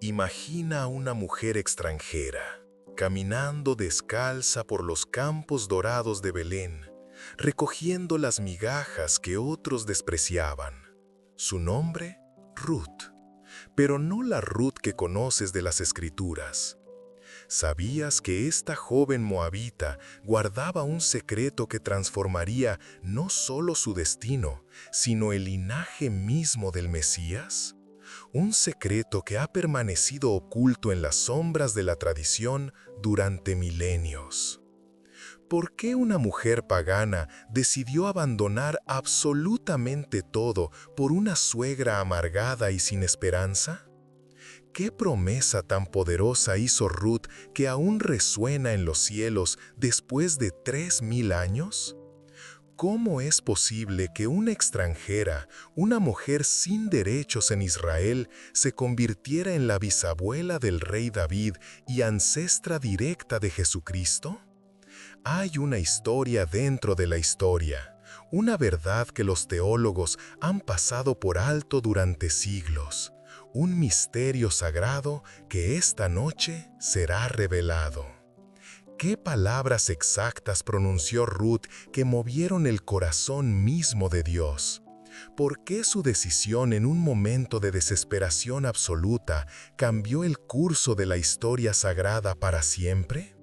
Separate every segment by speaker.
Speaker 1: Imagina a una mujer extranjera, caminando descalza por los campos dorados de Belén, recogiendo las migajas que otros despreciaban. Su nombre, Ruth, pero no la Ruth que conoces de las Escrituras. ¿Sabías que esta joven moabita guardaba un secreto que transformaría no solo su destino, sino el linaje mismo del Mesías? Un secreto que ha permanecido oculto en las sombras de la tradición durante milenios. ¿Por qué una mujer pagana decidió abandonar absolutamente todo por una suegra amargada y sin esperanza? ¿Qué promesa tan poderosa hizo Ruth que aún resuena en los cielos después de 3000 años? ¿Cómo es posible que una extranjera, una mujer sin derechos en Israel, se convirtiera en la bisabuela del rey David y ancestra directa de Jesucristo? Hay una historia dentro de la historia, una verdad que los teólogos han pasado por alto durante siglos, un misterio sagrado que esta noche será revelado. ¿Qué palabras exactas pronunció Ruth que movieron el corazón mismo de Dios? ¿Por qué su decisión en un momento de desesperación absoluta cambió el curso de la historia sagrada para siempre?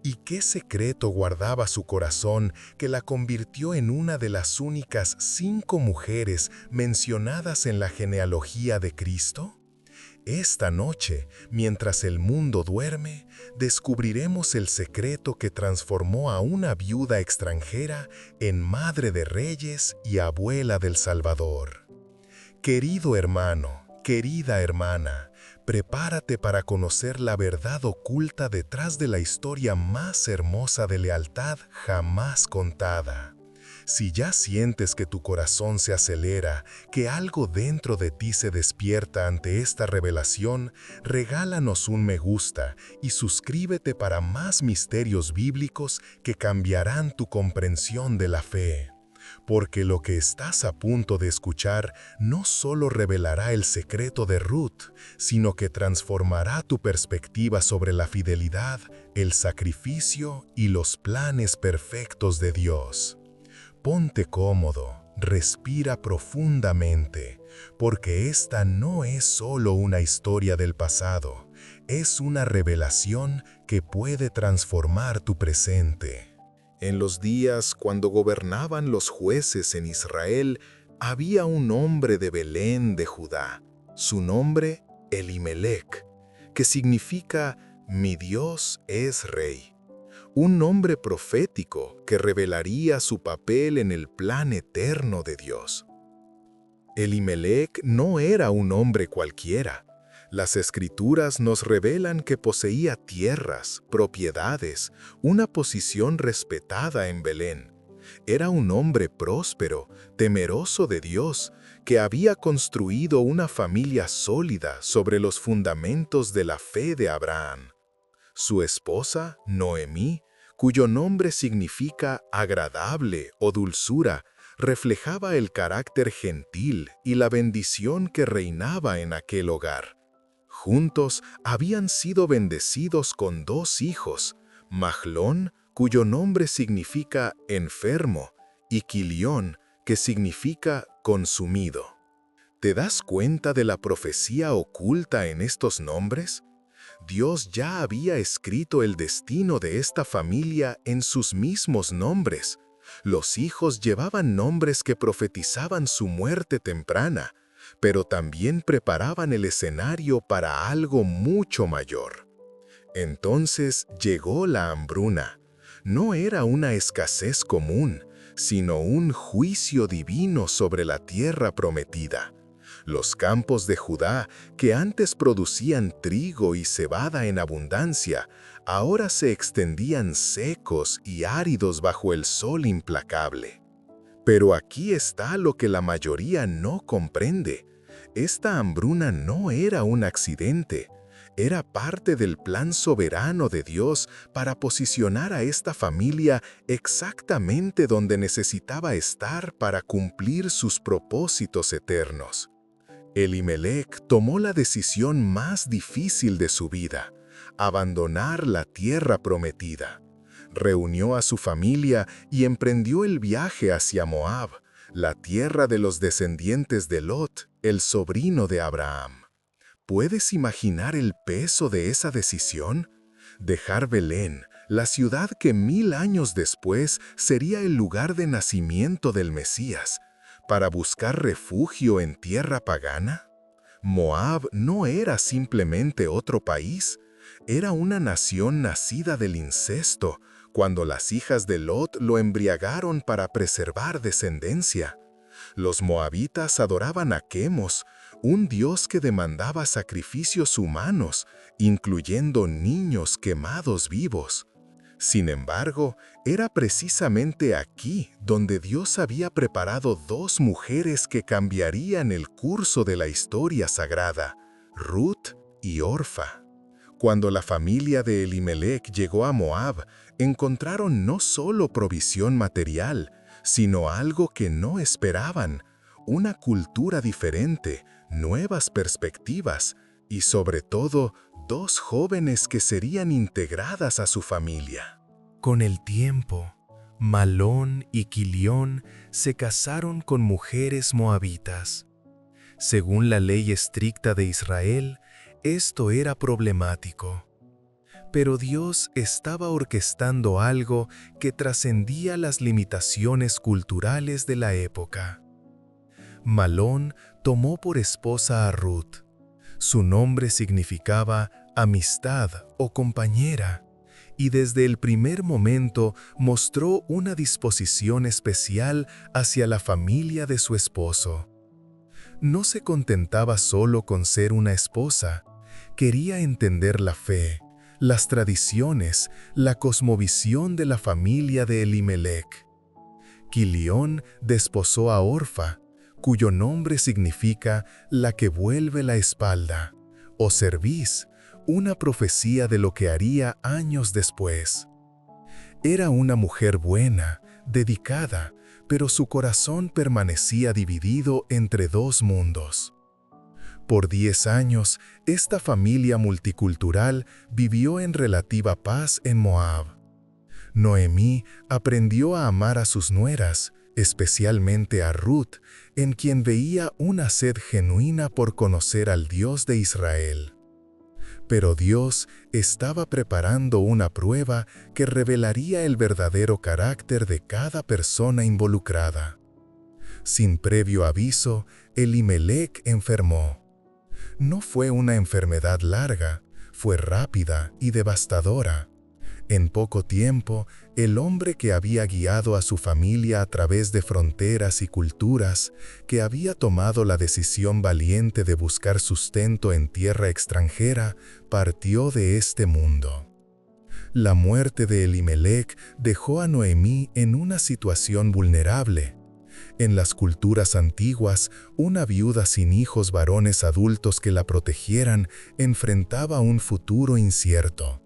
Speaker 1: ¿Y qué secreto guardaba su corazón que la convirtió en una de las únicas 5 mujeres mencionadas en la genealogía de Cristo? Esta noche, mientras el mundo duerme, descubriremos el secreto que transformó a una viuda extranjera en madre de reyes y abuela del Salvador. Querido hermano, querida hermana, prepárate para conocer la verdad oculta detrás de la historia más hermosa de lealtad jamás contada. Si ya sientes que tu corazón se acelera, que algo dentro de ti se despierta ante esta revelación, regálanos un me gusta y suscríbete para más misterios bíblicos que cambiarán tu comprensión de la fe. Porque lo que estás a punto de escuchar no solo revelará el secreto de Ruth, sino que transformará tu perspectiva sobre la fidelidad, el sacrificio y los planes perfectos de Dios. Ponte cómodo, respira profundamente, porque esta no es solo una historia del pasado, es una revelación que puede transformar tu presente. En los días cuando gobernaban los jueces en Israel, había un hombre de Belén de Judá, su nombre Elimelec, que significa «Mi Dios es rey». Un nombre profético que revelaría su papel en el plan eterno de Dios. Elimelec no era un hombre cualquiera. Las Escrituras nos revelan que poseía tierras, propiedades, una posición respetada en Belén. Era un hombre próspero, temeroso de Dios, que había construido una familia sólida sobre los fundamentos de la fe de Abraham. Su esposa, Noemí, cuyo nombre significa agradable o dulzura, reflejaba el carácter gentil y la bendición que reinaba en aquel hogar. Juntos habían sido bendecidos con 2 hijos, Mahlón, cuyo nombre significa enfermo, y Quilión, que significa consumido. ¿Te das cuenta de la profecía oculta en estos nombres? Dios ya había escrito el destino de esta familia en sus mismos nombres. Los hijos llevaban nombres que profetizaban su muerte temprana, pero también preparaban el escenario para algo mucho mayor. Entonces llegó la hambruna. No era una escasez común, sino un juicio divino sobre la tierra prometida. Los campos de Judá, que antes producían trigo y cebada en abundancia, ahora se extendían secos y áridos bajo el sol implacable. Pero aquí está lo que la mayoría no comprende. Esta hambruna no era un accidente, era parte del plan soberano de Dios para posicionar a esta familia exactamente donde necesitaba estar para cumplir sus propósitos eternos. Elimelec tomó la decisión más difícil de su vida: abandonar la tierra prometida. Reunió a su familia y emprendió el viaje hacia Moab, la tierra de los descendientes de Lot, el sobrino de Abraham. ¿Puedes imaginar el peso de esa decisión? Dejar Belén, la ciudad que 1000 años después sería el lugar de nacimiento del Mesías, para buscar refugio en tierra pagana. Moab no era simplemente otro país, era una nación nacida del incesto, cuando las hijas de Lot lo embriagaron para preservar descendencia. Los moabitas adoraban a Quemos, un dios que demandaba sacrificios humanos, incluyendo niños quemados vivos. Sin embargo, era precisamente aquí donde Dios había preparado 2 mujeres que cambiarían el curso de la historia sagrada: Ruth y Orfa. Cuando la familia de Elimelec llegó a Moab, encontraron no solo provisión material, sino algo que no esperaban: una cultura diferente, nuevas perspectivas y, sobre todo, 2 jóvenes que serían integradas a su familia.
Speaker 2: Con el tiempo, Malón y Quilión se casaron con mujeres moabitas. Según la ley estricta de Israel, esto era problemático. Pero Dios estaba orquestando algo que trascendía las limitaciones culturales de la época. Malón tomó por esposa a Ruth. Su nombre significaba amistad o compañera, y desde el primer momento mostró una disposición especial hacia la familia de su esposo. No se contentaba solo con ser una esposa, quería entender la fe, las tradiciones, la cosmovisión de la familia de Elimelec. Quilión desposó a Orfa, cuyo nombre significa la que vuelve la espalda, o cerviz, una profecía de lo que haría años después. Era una mujer buena, dedicada, pero su corazón permanecía dividido entre 2 mundos. Por 10 años, esta familia multicultural vivió en relativa paz en Moab. Noemí aprendió a amar a sus nueras, especialmente a Ruth, en quien veía una sed genuina por conocer al Dios de Israel. Pero Dios estaba preparando una prueba que revelaría el verdadero carácter de cada persona involucrada. Sin previo aviso, Elimelec enfermó. No fue una enfermedad larga, fue rápida y devastadora. En poco tiempo, el hombre que había guiado a su familia a través de fronteras y culturas, que había tomado la decisión valiente de buscar sustento en tierra extranjera, partió de este mundo. La muerte de Elimelec dejó a Noemí en una situación vulnerable. En las culturas antiguas, una viuda sin hijos varones adultos que la protegieran enfrentaba un futuro incierto.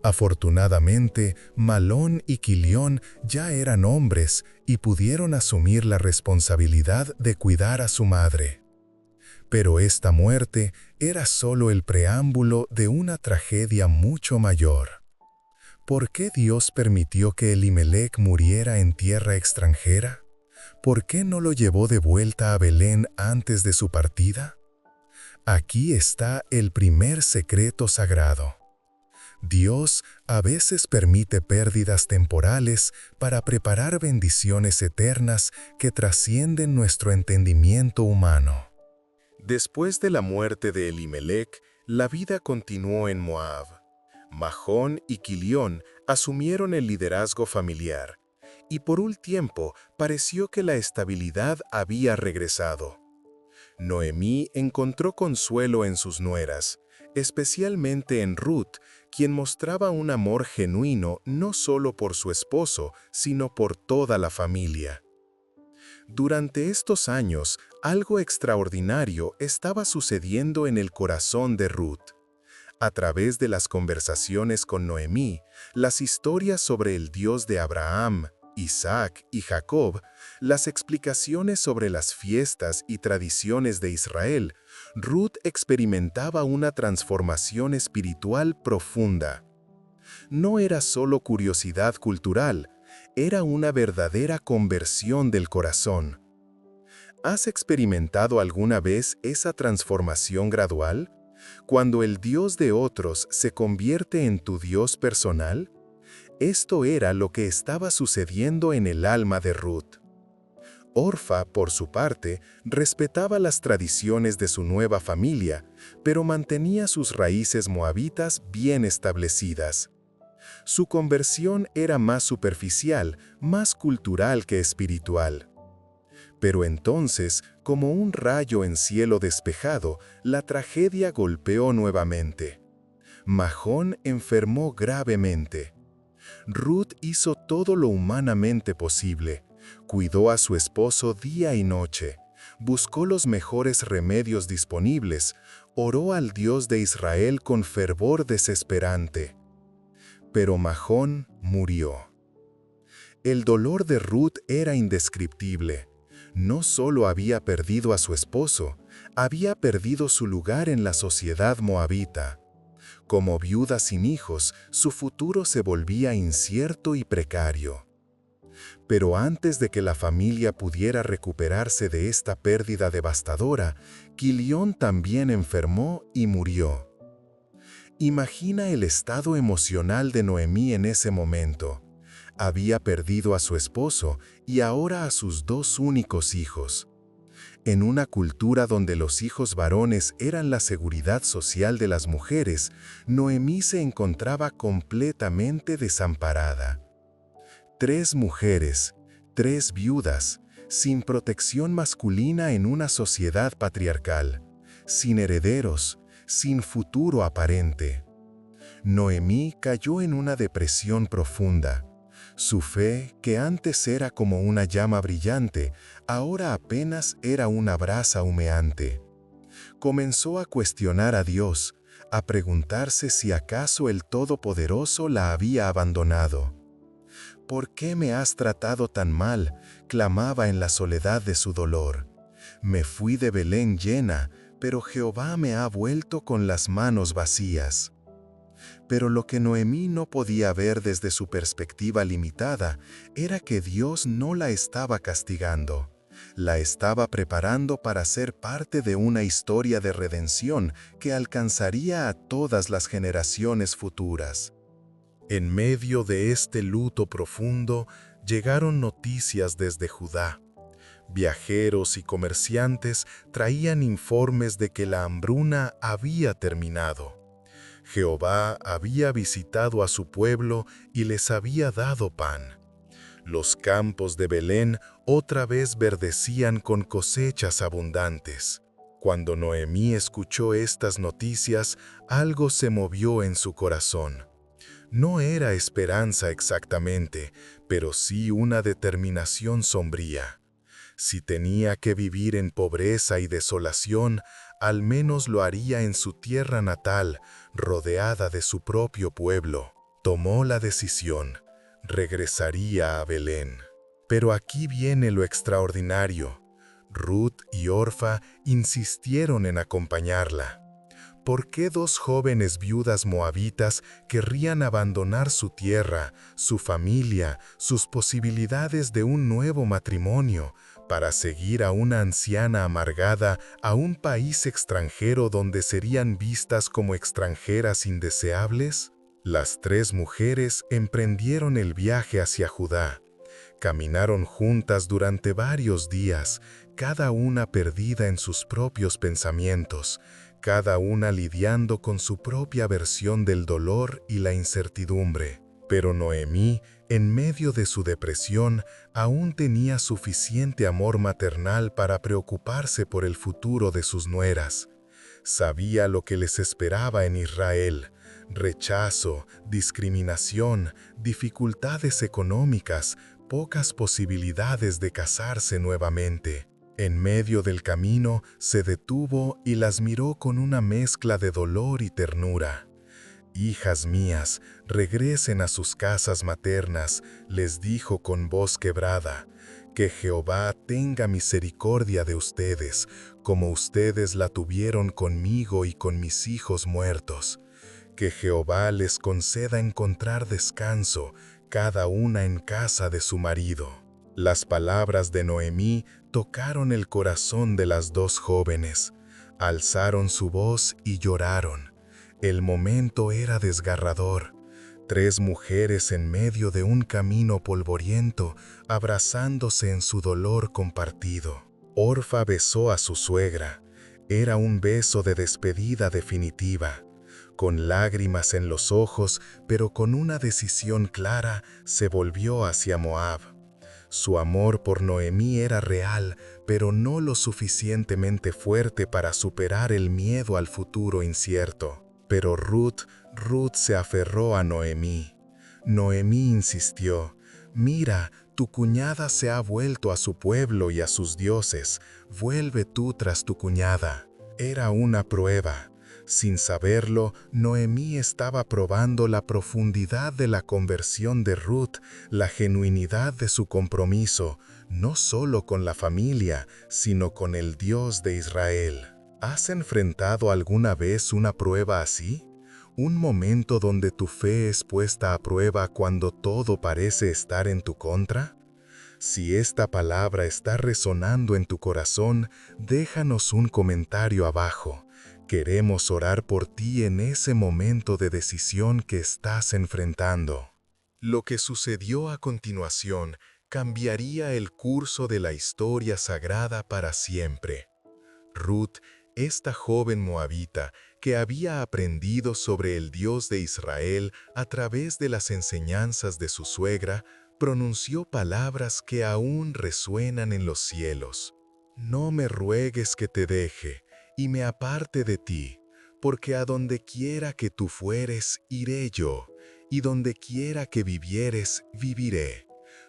Speaker 2: Afortunadamente, Malón y Quilión ya eran hombres y pudieron asumir la responsabilidad de cuidar a su madre. Pero esta muerte era solo el preámbulo de una tragedia mucho mayor. ¿Por qué Dios permitió que Elimelec muriera en tierra extranjera? ¿Por qué no lo llevó de vuelta a Belén antes de su partida? Aquí está el primer secreto sagrado. Dios a veces permite pérdidas temporales para preparar bendiciones eternas que trascienden nuestro entendimiento humano.
Speaker 1: Después de la muerte de Elimelec, la vida continuó en Moab. Majón y Quilión asumieron el liderazgo familiar, y por un tiempo pareció que la estabilidad había regresado. Noemí encontró consuelo en sus nueras, especialmente en Ruth, quien mostraba un amor genuino no solo por su esposo, sino por toda la familia. Durante estos años, algo extraordinario estaba sucediendo en el corazón de Ruth. A través de las conversaciones con Noemí, las historias sobre el Dios de Abraham, Isaac y Jacob, las explicaciones sobre las fiestas y tradiciones de Israel, Ruth experimentaba una transformación espiritual profunda. No era solo curiosidad cultural, era una verdadera conversión del corazón. ¿Has experimentado alguna vez esa transformación gradual? Cuando el Dios de otros se convierte en tu Dios personal. Esto era lo que estaba sucediendo en el alma de Ruth. Orfa, por su parte, respetaba las tradiciones de su nueva familia, pero mantenía sus raíces moabitas bien establecidas. Su conversión era más superficial, más cultural que espiritual. Pero entonces, como un rayo en cielo despejado, la tragedia golpeó nuevamente. Majón enfermó gravemente. Ruth hizo todo lo humanamente posible. Cuidó a su esposo día y noche. Buscó los mejores remedios disponibles. Oró al Dios de Israel con fervor desesperante. Pero Majón murió. El dolor de Ruth era indescriptible. No solo había perdido a su esposo, había perdido su lugar en la sociedad moabita. Como viuda sin hijos, su futuro se volvía incierto y precario. Pero antes de que la familia pudiera recuperarse de esta pérdida devastadora, Quilión también enfermó y murió. Imagina el estado emocional de Noemí en ese momento. Había perdido a su esposo y ahora a sus dos únicos hijos. En una cultura donde los hijos varones eran la seguridad social de las mujeres, Noemí se encontraba completamente desamparada. 3 mujeres, 3 viudas, sin protección masculina en una sociedad patriarcal, sin herederos, sin futuro aparente. Noemí cayó en una depresión profunda. Su fe, que antes era como una llama brillante, ahora apenas era una brasa humeante. Comenzó a cuestionar a Dios, a preguntarse si acaso el Todopoderoso la había abandonado. ¿Por qué me has tratado tan mal?, clamaba en la soledad de su dolor. Me fui de Belén llena, pero Jehová me ha vuelto con las manos vacías. Pero lo que Noemí no podía ver desde su perspectiva limitada era que Dios no la estaba castigando. La estaba preparando para ser parte de una historia de redención que alcanzaría a todas las generaciones futuras. En medio de este luto profundo, llegaron noticias desde Judá. Viajeros y comerciantes traían informes de que la hambruna había terminado. Jehová había visitado a su pueblo y les había dado pan. Los campos de Belén otra vez verdecían con cosechas abundantes. Cuando Noemí escuchó estas noticias, algo se movió en su corazón. No era esperanza exactamente, pero sí una determinación sombría. Si tenía que vivir en pobreza y desolación, al menos lo haría en su tierra natal, rodeada de su propio pueblo. Tomó la decisión. Regresaría a Belén. Pero aquí viene lo extraordinario. Ruth y Orfa insistieron en acompañarla. ¿Por qué 2 jóvenes viudas moabitas querrían abandonar su tierra, su familia, sus posibilidades de un nuevo matrimonio, para seguir a una anciana amargada a un país extranjero donde serían vistas como extranjeras indeseables? Las 3 mujeres emprendieron el viaje hacia Judá. Caminaron juntas durante varios días, cada una perdida en sus propios pensamientos, cada una lidiando con su propia versión del dolor y la incertidumbre. Pero Noemí, en medio de su depresión, aún tenía suficiente amor maternal para preocuparse por el futuro de sus nueras. Sabía lo que les esperaba en Israel: rechazo, discriminación, dificultades económicas, pocas posibilidades de casarse nuevamente. En medio del camino se detuvo y las miró con una mezcla de dolor y ternura. «Hijas mías, regresen a sus casas maternas», les dijo con voz quebrada. «Que Jehová tenga misericordia de ustedes, como ustedes la tuvieron conmigo y con mis hijos muertos. Que Jehová les conceda encontrar descanso, cada una en casa de su marido». Las palabras de Noemí tocaron el corazón de las dos jóvenes. Alzaron su voz y lloraron. El momento era desgarrador. 3 mujeres en medio de un camino polvoriento, abrazándose en su dolor compartido. Orfa besó a su suegra. Era un beso de despedida definitiva. Con lágrimas en los ojos, pero con una decisión clara, se volvió hacia Moab. Su amor por Noemí era real, pero no lo suficientemente fuerte para superar el miedo al futuro incierto. Pero Ruth se aferró a Noemí. Noemí insistió: «Mira, tu cuñada se ha vuelto a su pueblo y a sus dioses. Vuelve tú tras tu cuñada». Era una prueba. Sin saberlo, Noemí estaba probando la profundidad de la conversión de Ruth, la genuinidad de su compromiso, no solo con la familia, sino con el Dios de Israel. ¿Has enfrentado alguna vez una prueba así? ¿Un momento donde tu fe es puesta a prueba cuando todo parece estar en tu contra? Si esta palabra está resonando en tu corazón, déjanos un comentario abajo. Queremos orar por ti en ese momento de decisión que estás enfrentando. Lo que sucedió a continuación cambiaría el curso de la historia sagrada para siempre. Ruth, esta joven moabita que había aprendido sobre el Dios de Israel a través de las enseñanzas de su suegra, pronunció palabras que aún resuenan en los cielos. «No me ruegues que te deje y me aparte de ti, porque a donde quiera que tú fueres, iré yo, y donde quiera que vivieres, viviré.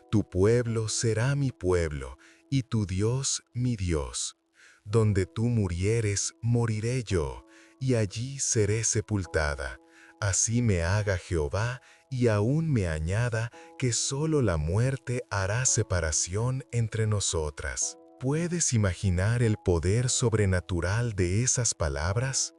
Speaker 1: Tu pueblo será mi pueblo, y tu Dios mi Dios. Donde tú murieres, moriré yo, y allí seré sepultada. Así me haga Jehová, y aún me añada que solo la muerte hará separación entre nosotras». ¿Puedes imaginar el poder sobrenatural de esas palabras?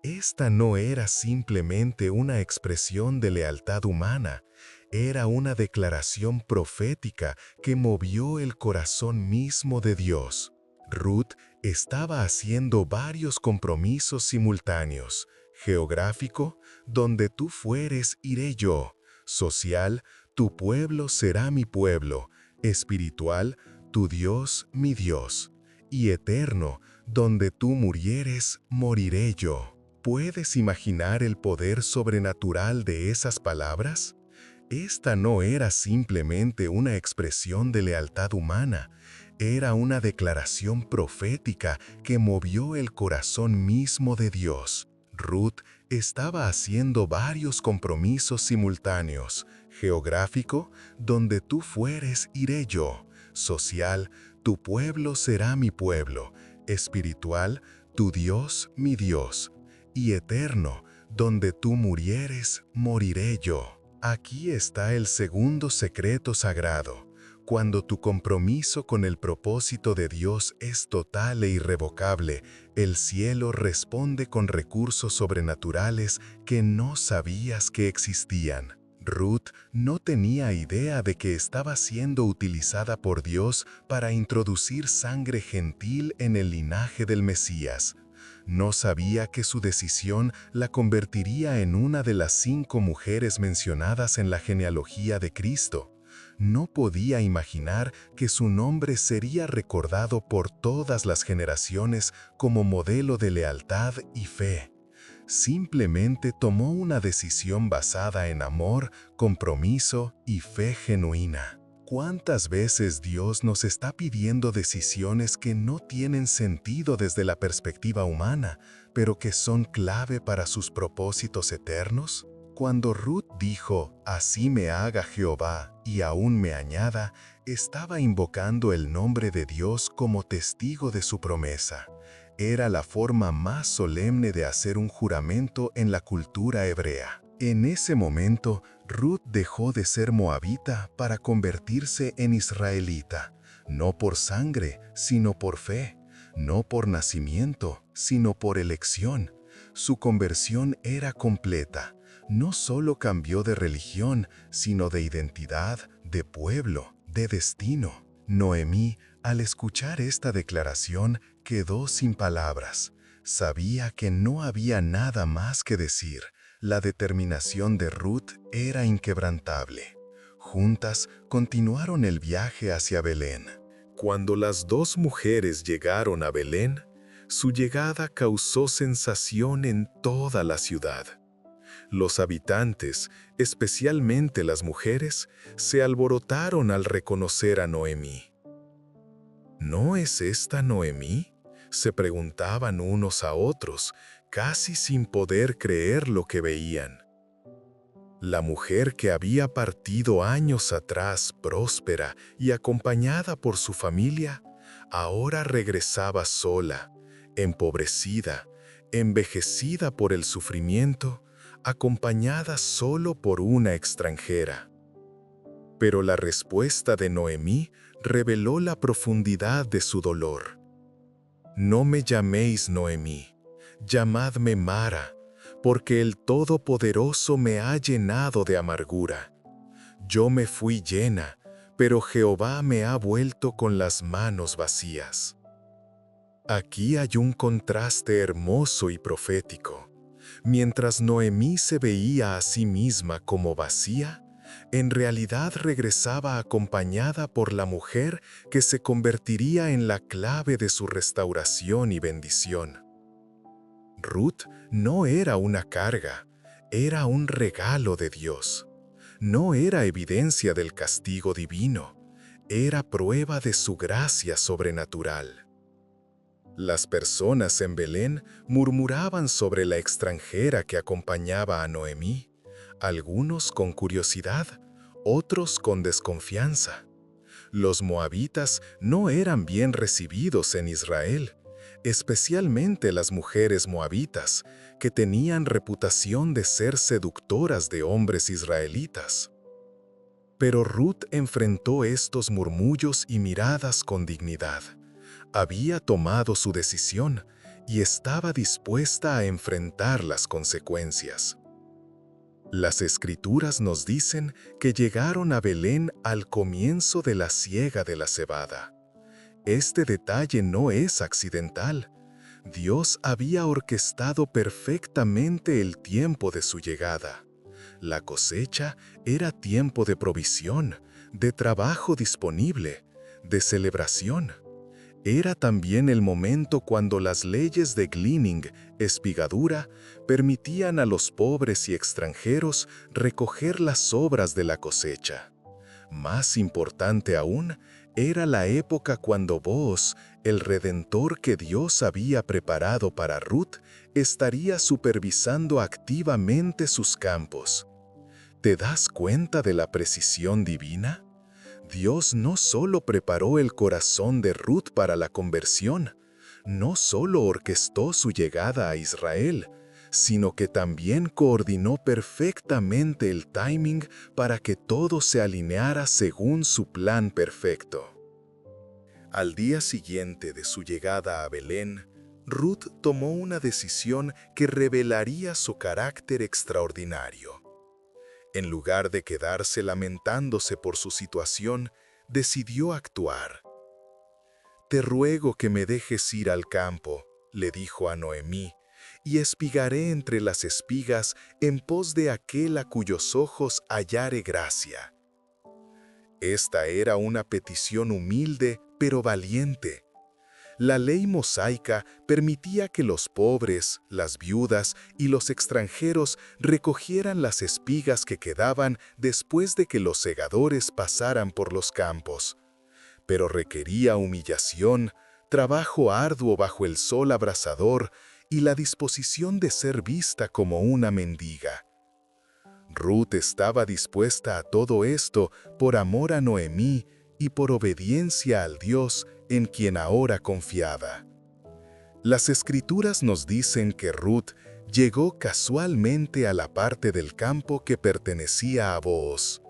Speaker 1: Esta no era simplemente una expresión de lealtad humana, era una declaración profética que movió el corazón mismo de Dios. Ruth estaba haciendo varios compromisos simultáneos: geográfico, donde tú fueres, iré yo; social, tu pueblo será mi pueblo; espiritual, tu Dios, mi Dios; y eterno, donde tú murieres, moriré yo. ¿Puedes imaginar el poder sobrenatural de esas palabras? Esta no era simplemente una expresión de lealtad humana, era una declaración profética que movió el corazón mismo de Dios. Ruth estaba haciendo varios compromisos simultáneos: geográfico, donde tú fueres, iré yo; social, tu pueblo será mi pueblo; espiritual, tu Dios, mi Dios; y eterno, donde tú murieres, moriré yo. Aquí está el segundo secreto sagrado. Cuando tu compromiso con el propósito de Dios es total e irrevocable, el cielo responde con recursos sobrenaturales que no sabías que existían. Ruth no tenía idea de que estaba siendo utilizada por Dios para introducir sangre gentil en el linaje del Mesías. No sabía que su decisión la convertiría en una de las 5 mujeres mencionadas en la genealogía de Cristo. No podía imaginar que su nombre sería recordado por todas las generaciones como modelo de lealtad y fe. Simplemente tomó una decisión basada en amor, compromiso y fe genuina. ¿Cuántas veces Dios nos está pidiendo decisiones que no tienen sentido desde la perspectiva humana, pero que son clave para sus propósitos eternos? Cuando Ruth dijo: «Así me haga Jehová, y aún me añada», estaba invocando el nombre de Dios como testigo de su promesa. Era la forma más solemne de hacer un juramento en la cultura hebrea. En ese momento, Ruth dejó de ser moabita para convertirse en israelita, no por sangre, sino por fe, no por nacimiento, sino por elección. Su conversión era completa. No solo cambió de religión, sino de identidad, de pueblo, de destino. Noemí, al escuchar esta declaración, quedó sin palabras. Sabía que no había nada más que decir. La determinación de Ruth era inquebrantable. Juntas continuaron el viaje hacia Belén. Cuando las dos mujeres llegaron a Belén, su llegada causó sensación en toda la ciudad. Los habitantes, especialmente las mujeres, se alborotaron al reconocer a Noemí. ¿No es esta Noemí?, se preguntaban unos a otros, casi sin poder creer lo que veían. La mujer que había partido años atrás, próspera y acompañada por su familia, ahora regresaba sola, empobrecida, envejecida por el sufrimiento, acompañada solo por una extranjera. Pero la respuesta de Noemí reveló la profundidad de su dolor. No me llaméis Noemí, llamadme Mara, porque el Todopoderoso me ha llenado de amargura. Yo me fui llena, pero Jehová me ha vuelto con las manos vacías. Aquí hay un contraste hermoso y profético. Mientras Noemí se veía a sí misma como vacía, en realidad regresaba acompañada por la mujer que se convertiría en la clave de su restauración y bendición. Ruth no era una carga, era un regalo de Dios. No era evidencia del castigo divino, era prueba de su gracia sobrenatural. Las personas en Belén murmuraban sobre la extranjera que acompañaba a Noemí, algunos con curiosidad, otros con desconfianza. Los moabitas no eran bien recibidos en Israel, especialmente las mujeres moabitas, que tenían reputación de ser seductoras de hombres israelitas. Pero Ruth enfrentó estos murmullos y miradas con dignidad. Había tomado su decisión y estaba dispuesta a enfrentar las consecuencias. Las Escrituras nos dicen que llegaron a Belén al comienzo de la siega de la cebada. Este detalle no es accidental. Dios había orquestado perfectamente el tiempo de su llegada. La cosecha era tiempo de provisión, de trabajo disponible, de celebración. Era también el momento cuando las leyes de gleaning, espigadura, permitían a los pobres y extranjeros recoger las sobras de la cosecha. Más importante aún, era la época cuando Booz, el redentor que Dios había preparado para Ruth, estaría supervisando activamente sus campos. ¿Te das cuenta de la precisión divina? Dios no solo preparó el corazón de Ruth para la conversión, no solo orquestó su llegada a Israel, sino que también coordinó perfectamente el timing para que todo se alineara según su plan perfecto. Al día siguiente de su llegada a Belén, Ruth tomó una decisión que revelaría su carácter extraordinario. En lugar de quedarse lamentándose por su situación, decidió actuar. «Te ruego que me dejes ir al campo», le dijo a Noemí, «y espigaré entre las espigas en pos de aquel a cuyos ojos hallare gracia». Esta era una petición humilde, pero valiente. La ley mosaica permitía que los pobres, las viudas y los extranjeros recogieran las espigas que quedaban después de que los segadores pasaran por los campos. Pero requería humillación, trabajo arduo bajo el sol abrasador y la disposición de ser vista como una mendiga. Ruth estaba dispuesta a todo esto por amor a Noemí y por obediencia al Dios en quien ahora confiaba. Las Escrituras nos dicen que Ruth, llegó casualmente a la parte del campo que pertenecía a Booz.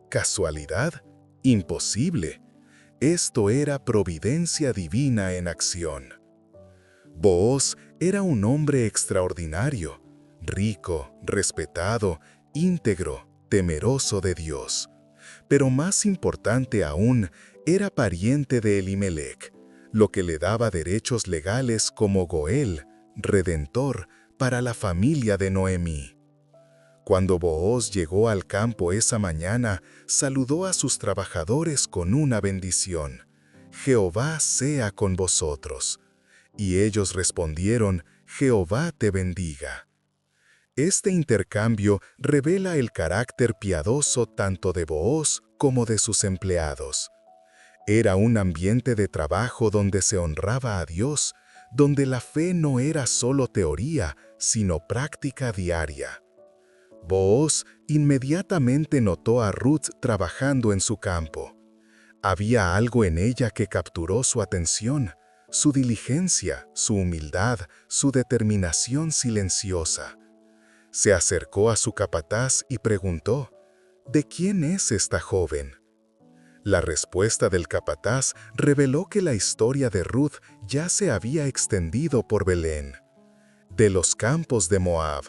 Speaker 1: ¿Casualidad? Imposible. Esto era providencia divina en acción. Booz era un hombre extraordinario, rico, respetado, íntegro, temeroso de Dios. Pero más importante aún, era pariente de Elimelec, lo que le daba derechos legales como Goel, redentor, para la familia de Noemí. Cuando Booz llegó al campo esa mañana, saludó a sus trabajadores con una bendición: «Jehová sea con vosotros». Y ellos respondieron: «Jehová te bendiga». Este intercambio revela el carácter piadoso tanto de Booz como de sus empleados. Era un ambiente de trabajo donde se honraba a Dios, donde la fe no era solo teoría, sino práctica diaria. Booz inmediatamente notó a Ruth trabajando en su campo. Había algo en ella que capturó su atención: su diligencia, su humildad, su determinación silenciosa. Se acercó a su capataz y preguntó: «¿De quién es esta joven?». La respuesta del capataz reveló que la historia de Ruth ya se había extendido por Belén. «De los campos de Moab.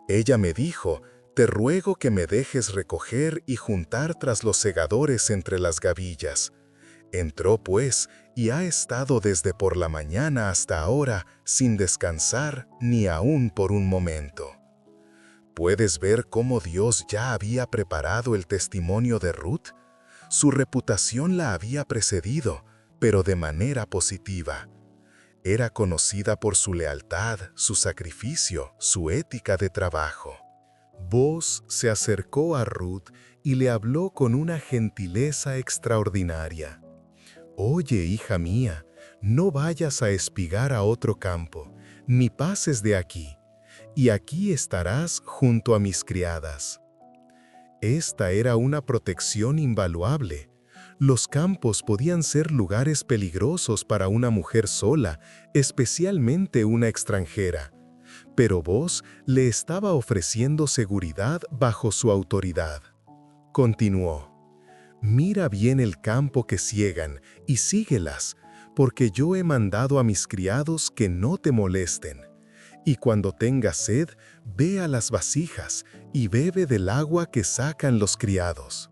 Speaker 1: Ella me dijo: te ruego que me dejes recoger y juntar tras los segadores entre las gavillas». Entró pues y ha estado desde por la mañana hasta ahora sin descansar ni aún por un momento. ¿Puedes ver cómo Dios ya había preparado el testimonio de Ruth? Su reputación la había precedido, pero de manera positiva. Era conocida por su lealtad, su sacrificio, su ética de trabajo. Booz se acercó a Ruth y le habló con una gentileza extraordinaria. «Oye, hija mía, no vayas a espigar a otro campo, ni pases de aquí, y aquí estarás junto a mis criadas». Esta era una protección invaluable. Los campos podían ser lugares peligrosos para una mujer sola, especialmente una extranjera. Pero Booz le estaba ofreciendo seguridad bajo su autoridad. Continuó: «Mira bien el campo que siegan y síguelas, porque yo he mandado a mis criados que no te molesten. Y cuando tengas sed, ve a las vasijas y bebe del agua que sacan los criados».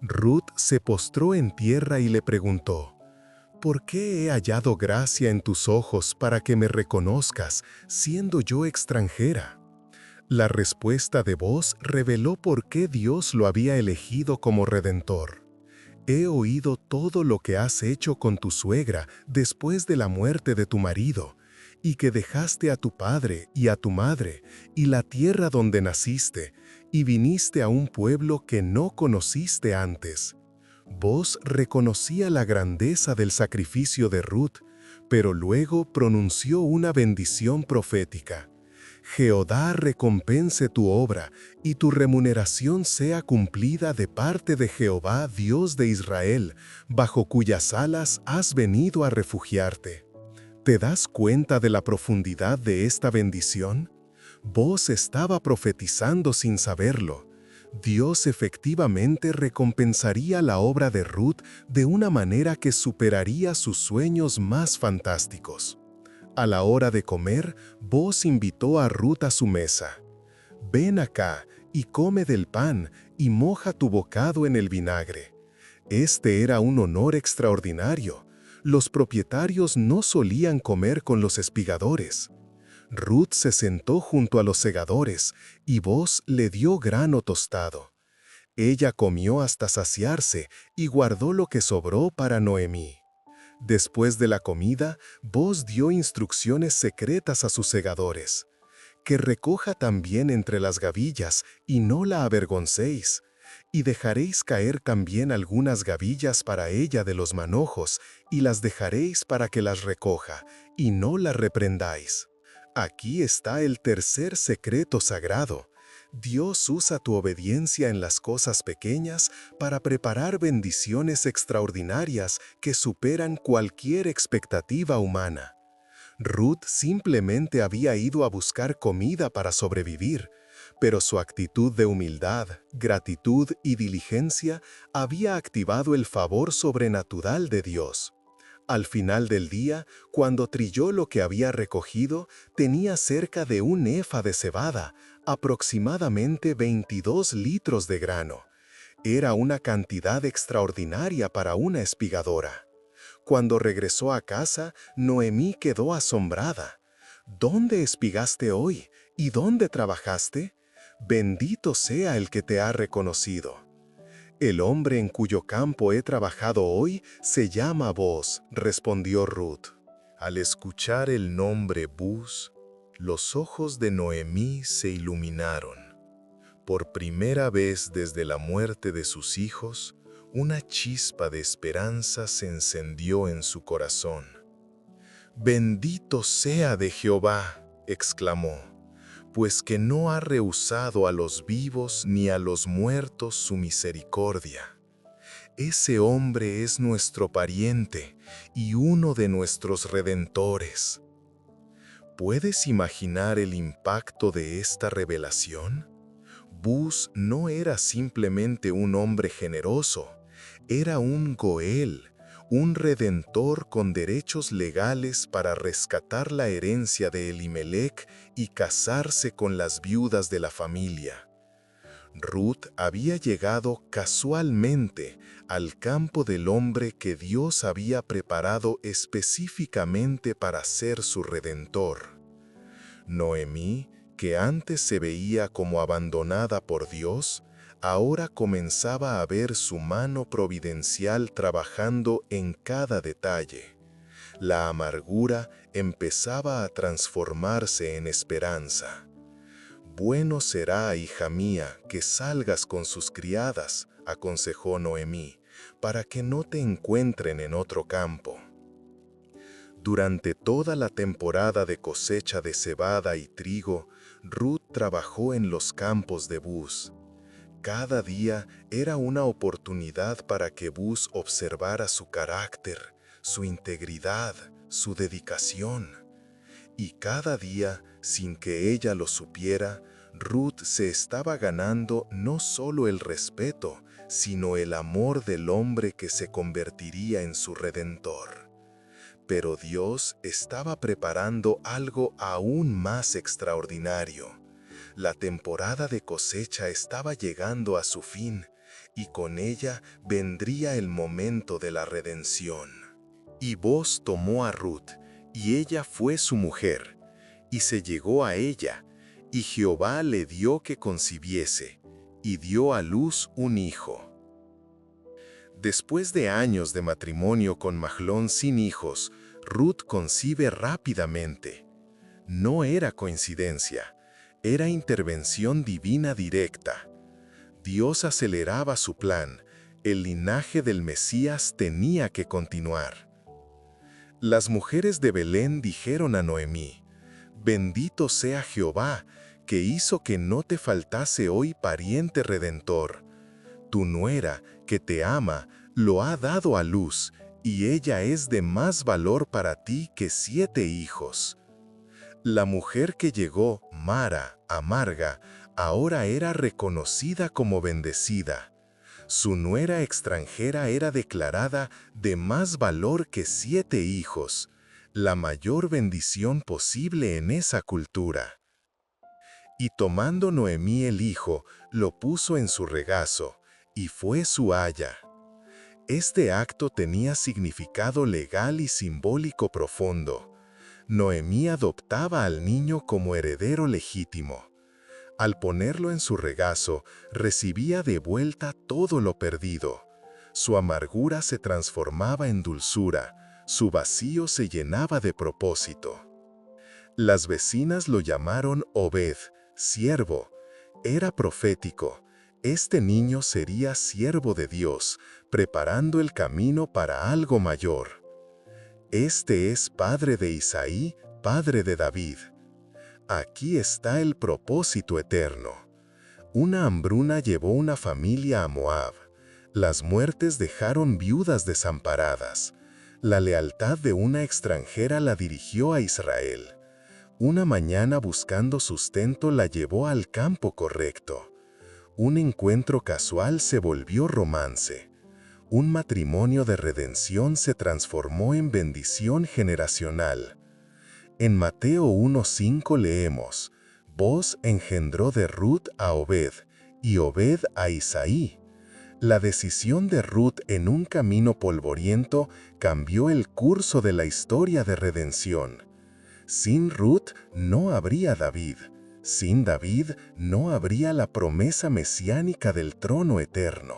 Speaker 1: Ruth se postró en tierra y le preguntó: «¿Por qué he hallado gracia en tus ojos para que me reconozcas, siendo yo extranjera?». La respuesta de Booz reveló por qué Dios lo había elegido como redentor. «He oído todo lo que has hecho con tu suegra después de la muerte de tu marido, y que dejaste a tu padre y a tu madre, y la tierra donde naciste, y viniste a un pueblo que no conociste antes». Booz reconocía la grandeza del sacrificio de Ruth, pero luego pronunció una bendición profética: «Jehová recompense tu obra, y tu remuneración sea cumplida de parte de Jehová, Dios de Israel, bajo cuyas alas has venido a refugiarte». ¿Te das cuenta de la profundidad de esta bendición? Booz estaba profetizando sin saberlo. Dios efectivamente recompensaría la obra de Ruth de una manera que superaría sus sueños más fantásticos. A la hora de comer, Booz invitó a Ruth a su mesa. «Ven acá y come del pan y moja tu bocado en el vinagre». Este era un honor extraordinario. Los propietarios no solían comer con los espigadores. Ruth se sentó junto a los segadores y Booz le dio grano tostado. Ella comió hasta saciarse y guardó lo que sobró para Noemí. Después de la comida, Booz dio instrucciones secretas a sus segadores: «Que recoja también entre las gavillas y no la avergoncéis, y dejaréis caer también algunas gavillas para ella de los manojos, y las dejaréis para que las recoja, y no la reprendáis». Aquí está el tercer secreto sagrado. Dios usa tu obediencia en las cosas pequeñas para preparar bendiciones extraordinarias que superan cualquier expectativa humana. Ruth simplemente había ido a buscar comida para sobrevivir, pero su actitud de humildad, gratitud y diligencia había activado el favor sobrenatural de Dios. Al final del día, cuando trilló lo que había recogido, tenía cerca de un efa de cebada, aproximadamente 22 litros de grano. Era una cantidad extraordinaria para una espigadora. Cuando regresó a casa, Noemí quedó asombrada. ¿Dónde espigaste hoy? ¿Y dónde trabajaste? Bendito sea el que te ha reconocido. El hombre en cuyo campo he trabajado hoy se llama Booz, respondió Ruth. Al escuchar el nombre Booz, los ojos de Noemí se iluminaron. Por primera vez desde la muerte de sus hijos, una chispa de esperanza se encendió en su corazón. «Bendito sea de Jehová», exclamó, «pues que no ha rehusado a los vivos ni a los muertos su misericordia. Ese hombre es nuestro pariente y uno de nuestros redentores». ¿Puedes imaginar el impacto de esta revelación? Booz no era simplemente un hombre generoso, era un Goel, un redentor con derechos legales para rescatar la herencia de Elimelec y casarse con las viudas de la familia. Ruth había llegado casualmente al campo del hombre que Dios había preparado específicamente para ser su redentor. Noemí, que antes se veía como abandonada por Dios, ahora comenzaba a ver su mano providencial trabajando en cada detalle. La amargura empezaba a transformarse en esperanza. «Bueno será, hija mía, que salgas con sus criadas», aconsejó Noemí, «para que no te encuentren en otro campo». Durante toda la temporada de cosecha de cebada y trigo, Ruth trabajó en los campos de Booz. Cada día era una oportunidad para que Booz observara su carácter, su integridad, su dedicación. Y cada día, sin que ella lo supiera, Ruth se estaba ganando no solo el respeto, sino el amor del hombre que se convertiría en su redentor. Pero Dios estaba preparando algo aún más extraordinario. La temporada de cosecha estaba llegando a su fin, y con ella vendría el momento de la redención. Y Booz tomó a Ruth, y ella fue su mujer, y se llegó a ella, y Jehová le dio que concibiese, y dio a luz un hijo. Después de años de matrimonio con Mahlón sin hijos, Ruth concibe rápidamente. No era coincidencia, era intervención divina directa. Dios aceleraba su plan, el linaje del Mesías tenía que continuar. Las mujeres de Belén dijeron a Noemí: «Bendito sea Jehová, que hizo que no te faltase hoy pariente redentor. Tu nuera, que te ama, lo ha dado a luz, y ella es de más valor para ti que 7 hijos». La mujer que llegó, Mara, amarga, ahora era reconocida como bendecida. Su nuera extranjera era declarada de más valor que 7 hijos, la mayor bendición posible en esa cultura. Y tomando Noemí el hijo, lo puso en su regazo, y fue su aya. Este acto tenía significado legal y simbólico profundo. Noemí adoptaba al niño como heredero legítimo. Al ponerlo en su regazo, recibía de vuelta todo lo perdido. Su amargura se transformaba en dulzura, su vacío se llenaba de propósito. Las vecinas lo llamaron Obed, siervo. Era profético. Este niño sería siervo de Dios, preparando el camino para algo mayor. Este es padre de Isaí, padre de David. Aquí está el propósito eterno. Una hambruna llevó una familia a Moab. Las muertes dejaron viudas desamparadas. La lealtad de una extranjera la dirigió a Israel. Una mañana buscando sustento la llevó al campo correcto. Un encuentro casual se volvió romance. Un matrimonio de redención se transformó en bendición generacional. En Mateo 1:5 leemos: Booz engendró de Ruth a Obed, y Obed a Isaí. La decisión de Ruth en un camino polvoriento cambió el curso de la historia de redención. Sin Ruth no habría David. Sin David no habría la promesa mesiánica del trono eterno.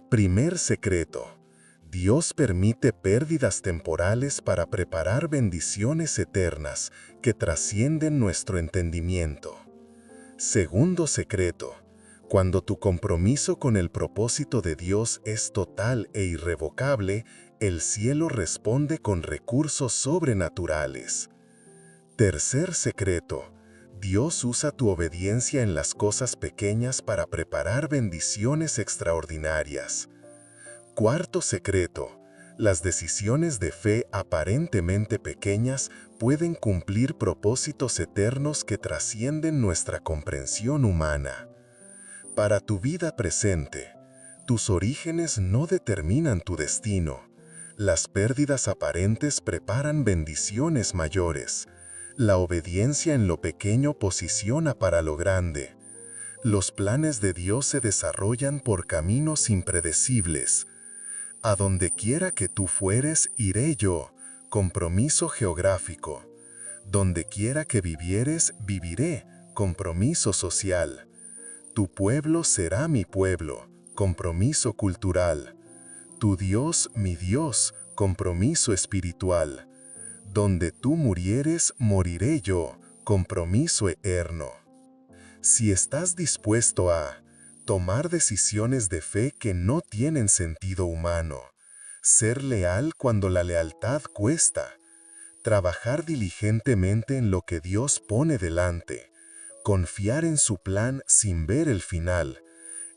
Speaker 1: Primer secreto: Dios permite pérdidas temporales para preparar bendiciones eternas que trascienden nuestro entendimiento. Segundo secreto: cuando tu compromiso con el propósito de Dios es total e irrevocable, el cielo responde con recursos sobrenaturales. Tercer secreto: Dios usa tu obediencia en las cosas pequeñas para preparar bendiciones extraordinarias. Cuarto secreto: las decisiones de fe aparentemente pequeñas pueden cumplir propósitos eternos que trascienden nuestra comprensión humana. Para tu vida presente, tus orígenes no determinan tu destino. Las pérdidas aparentes preparan bendiciones mayores. La obediencia en lo pequeño posiciona para lo grande. Los planes de Dios se desarrollan por caminos impredecibles. A donde quiera que tú fueres, iré yo. Compromiso geográfico. Donde quiera que vivieres, viviré. Compromiso social. Tu pueblo será mi pueblo. Compromiso cultural. Tu Dios, mi Dios. Compromiso espiritual. Donde tú murieres, moriré yo. Compromiso eterno. Si estás dispuesto a tomar decisiones de fe que no tienen sentido humano, ser leal cuando la lealtad cuesta, trabajar diligentemente en lo que Dios pone delante, confiar en su plan sin ver el final,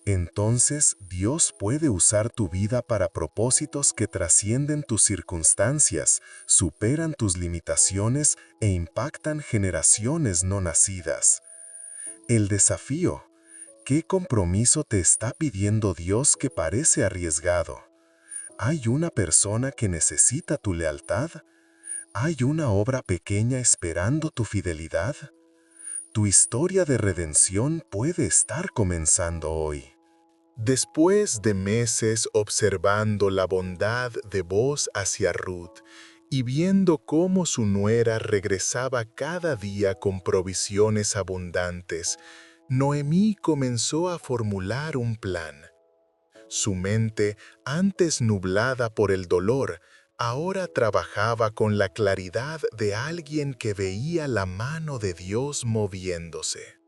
Speaker 1: entonces Dios puede usar tu vida para propósitos que trascienden tus circunstancias, superan tus limitaciones e impactan generaciones no nacidas. El desafío: ¿qué compromiso te está pidiendo Dios que parece arriesgado? ¿Hay una persona que necesita tu lealtad? ¿Hay una obra pequeña esperando tu fidelidad? Tu historia de redención puede estar comenzando hoy.
Speaker 2: Después de meses observando la bondad de Booz hacia Ruth y viendo cómo su nuera regresaba cada día con provisiones abundantes, Noemí comenzó a formular un plan. Su mente, antes nublada por el dolor, ahora trabajaba con la claridad de alguien que veía la mano de Dios moviéndose.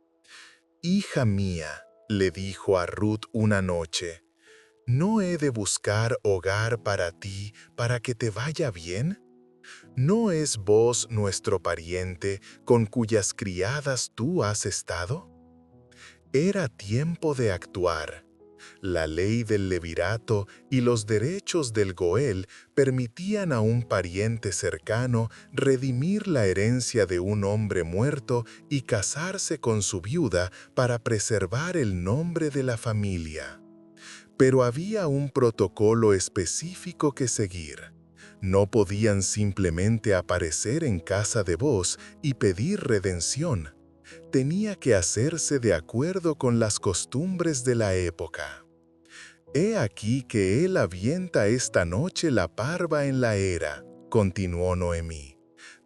Speaker 2: «Hija mía», le dijo a Ruth una noche, «¿no he de buscar hogar para ti para que te vaya bien? ¿No es Booz nuestro pariente con cuyas criadas tú has estado?» Era tiempo de actuar. La ley del levirato y los derechos del Goel permitían a un pariente cercano redimir la herencia de un hombre muerto y casarse con su viuda para preservar el nombre de la familia. Pero había un protocolo específico que seguir. No podían simplemente aparecer en casa de Booz y pedir redención. Tenía que hacerse de acuerdo con las costumbres de la época. «He aquí que él avienta esta noche la parva en la era», continuó Noemí.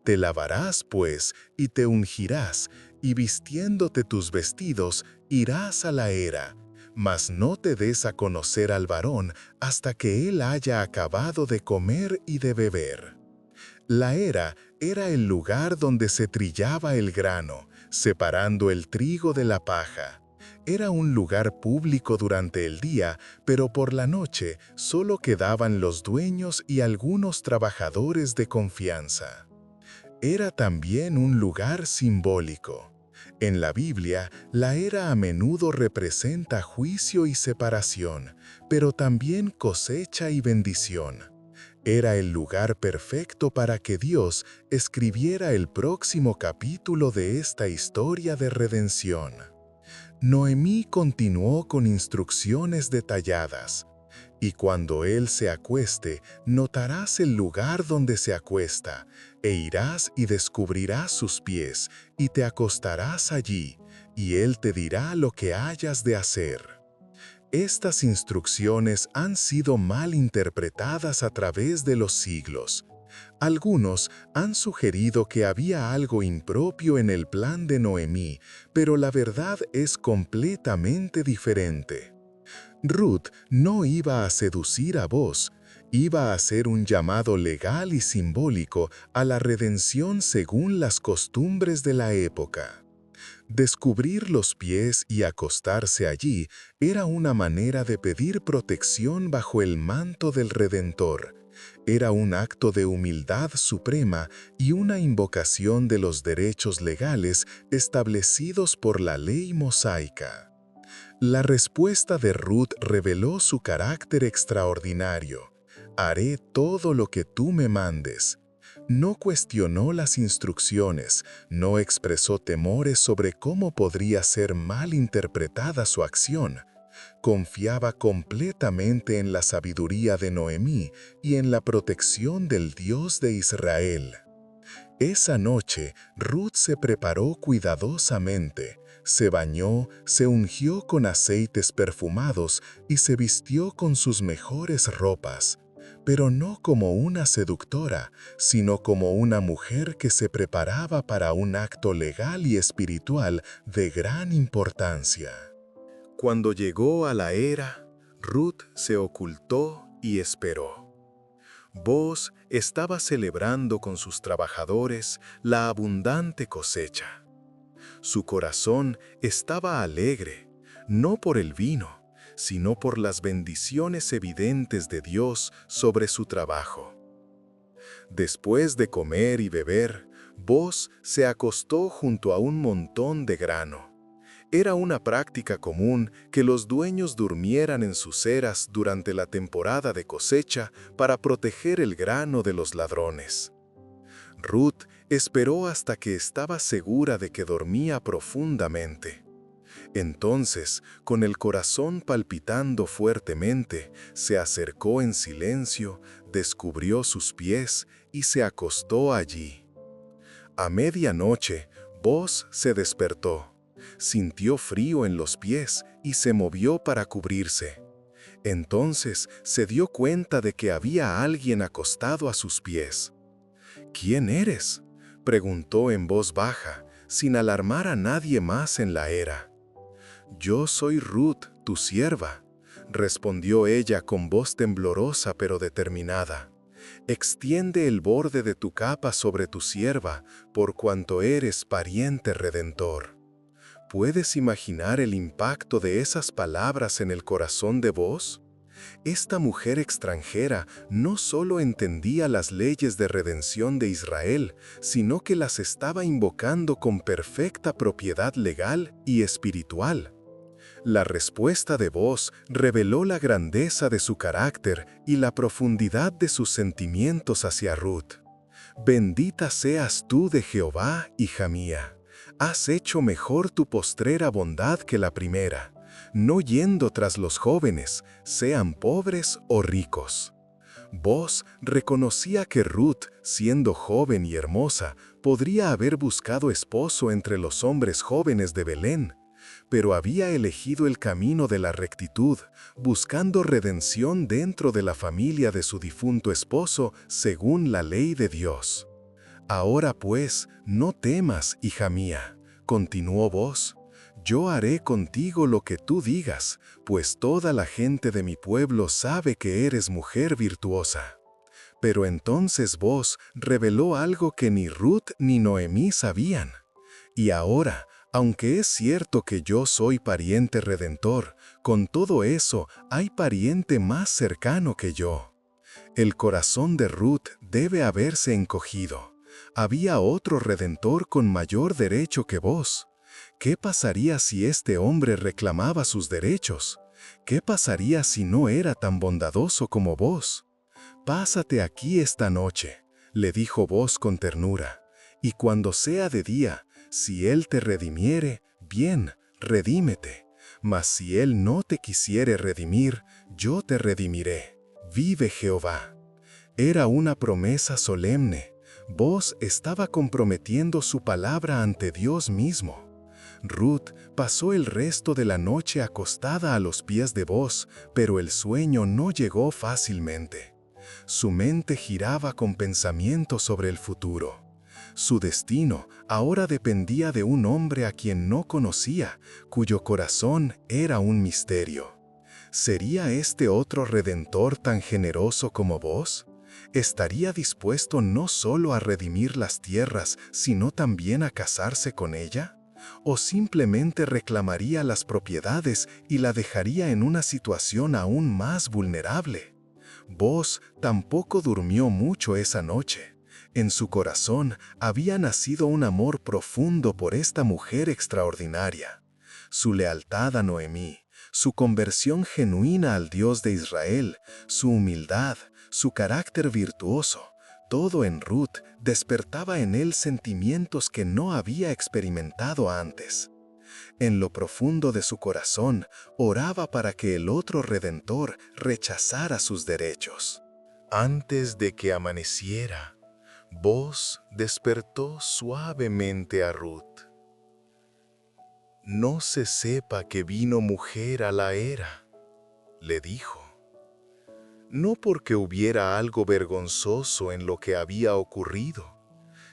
Speaker 2: «Te lavarás, pues, y te ungirás, y vistiéndote tus vestidos, irás a la era, mas no te des a conocer al varón hasta que él haya acabado de comer y de beber». La era era el lugar donde se trillaba el grano, separando el trigo de la paja. Era un lugar público durante el día, pero por la noche solo quedaban los dueños y algunos trabajadores de confianza. Era también un lugar simbólico. En la Biblia, la era a menudo representa juicio y separación, pero también cosecha y bendición.
Speaker 1: Era el lugar perfecto para que Dios escribiera el próximo capítulo de esta historia de redención. Noemí continuó con instrucciones detalladas. Y cuando él se acueste, notarás el lugar donde se acuesta, e irás y descubrirás sus pies, y te acostarás allí, y él te dirá lo que hayas de hacer. Estas instrucciones han sido mal interpretadas a través de los siglos. Algunos han sugerido que había algo impropio en el plan de Noemí, pero la verdad es completamente diferente. Ruth no iba a seducir a Booz, iba a hacer un llamado legal y simbólico a la redención según las costumbres de la época. Descubrir los pies y acostarse allí era una manera de pedir protección bajo el manto del Redentor. Era un acto de humildad suprema y una invocación de los derechos legales establecidos por la ley mosaica. La respuesta de Ruth reveló su carácter extraordinario. Haré todo lo que tú me mandes. No cuestionó las instrucciones, no expresó temores sobre cómo podría ser mal interpretada su acción. Confiaba completamente en la sabiduría de Noemí y en la protección del Dios de Israel. Esa noche, Ruth se preparó cuidadosamente. Se bañó, se ungió con aceites perfumados y se vistió con sus mejores ropas, pero no como una seductora, sino como una mujer que se preparaba para un acto legal y espiritual de gran importancia.
Speaker 2: Cuando llegó a la era, Ruth se ocultó y esperó. Booz estaba celebrando con sus trabajadores la abundante cosecha. Su corazón estaba alegre, no por el vino, sino por las bendiciones evidentes de Dios sobre su trabajo. Después de comer y beber, Booz se acostó junto a un montón de grano. Era una práctica común que los dueños durmieran en sus eras durante la temporada de cosecha para proteger el grano de los ladrones. Ruth esperó hasta que estaba segura de que dormía profundamente. Entonces, con el corazón palpitando fuertemente, se acercó en silencio, descubrió sus pies y se acostó allí. A medianoche, Booz se despertó. Sintió frío en los pies y se movió para cubrirse. Entonces se dio cuenta de que había alguien acostado a sus pies. «¿Quién eres?», preguntó en voz baja, sin alarmar a nadie más en la era. «Yo soy Ruth, tu sierva», respondió ella con voz temblorosa pero determinada. «Extiende el borde de tu capa sobre tu sierva, por cuanto eres pariente redentor». ¿Puedes imaginar el impacto de esas palabras en el corazón de Booz? Esta mujer extranjera no solo entendía las leyes de redención de Israel, sino que las estaba invocando con perfecta propiedad legal y espiritual. La respuesta de Booz reveló la grandeza de su carácter y la profundidad de sus sentimientos hacia Ruth. «Bendita seas tú de Jehová, hija mía. Has hecho mejor tu postrera bondad que la primera, no yendo tras los jóvenes, sean pobres o ricos». Booz reconocía que Ruth, siendo joven y hermosa, podría haber buscado esposo entre los hombres jóvenes de Belén, pero había elegido el camino de la rectitud, buscando redención dentro de la familia de su difunto esposo según la ley de Dios. «Ahora pues, no temas, hija mía», continuó Booz. «Yo haré contigo lo que tú digas, pues toda la gente de mi pueblo sabe que eres mujer virtuosa». Pero entonces Booz reveló algo que ni Ruth ni Noemí sabían. «Y ahora, aunque es cierto que yo soy pariente redentor, con todo eso hay pariente más cercano que yo». El corazón de Ruth debe haberse encogido. Había otro redentor con mayor derecho que Booz. ¿Qué pasaría si este hombre reclamaba sus derechos? ¿Qué pasaría si no era tan bondadoso como Booz?
Speaker 1: «Pásate aquí esta noche», le dijo Booz con ternura, «y cuando sea de día, si él te redimiere, bien, redímete, mas si él no te quisiere redimir, yo te redimiré. Vive Jehová». Era una promesa solemne. Booz estaba comprometiendo su palabra ante Dios mismo. Ruth pasó el resto de la noche acostada a los pies de Booz, pero el sueño no llegó fácilmente. Su mente giraba con pensamientos sobre el futuro. Su destino ahora dependía de un hombre a quien no conocía, cuyo corazón era un misterio. ¿Sería este otro redentor tan generoso como Booz? ¿Estaría dispuesto no solo a redimir las tierras, sino también a casarse con ella? ¿O simplemente reclamaría las propiedades y la dejaría en una situación aún más vulnerable? Booz tampoco durmió mucho esa noche. En su corazón había nacido un amor profundo por esta mujer extraordinaria. Su lealtad a Noemí, su conversión genuina al Dios de Israel, su humildad, su carácter virtuoso, todo en Ruth despertaba en él sentimientos que no había experimentado antes. En lo profundo de su corazón, oraba para que el otro Redentor rechazara sus derechos. Antes de que amaneciera, Booz despertó suavemente a Ruth. «No se sepa que vino mujer a la era», le dijo. No porque hubiera algo vergonzoso en lo que había ocurrido,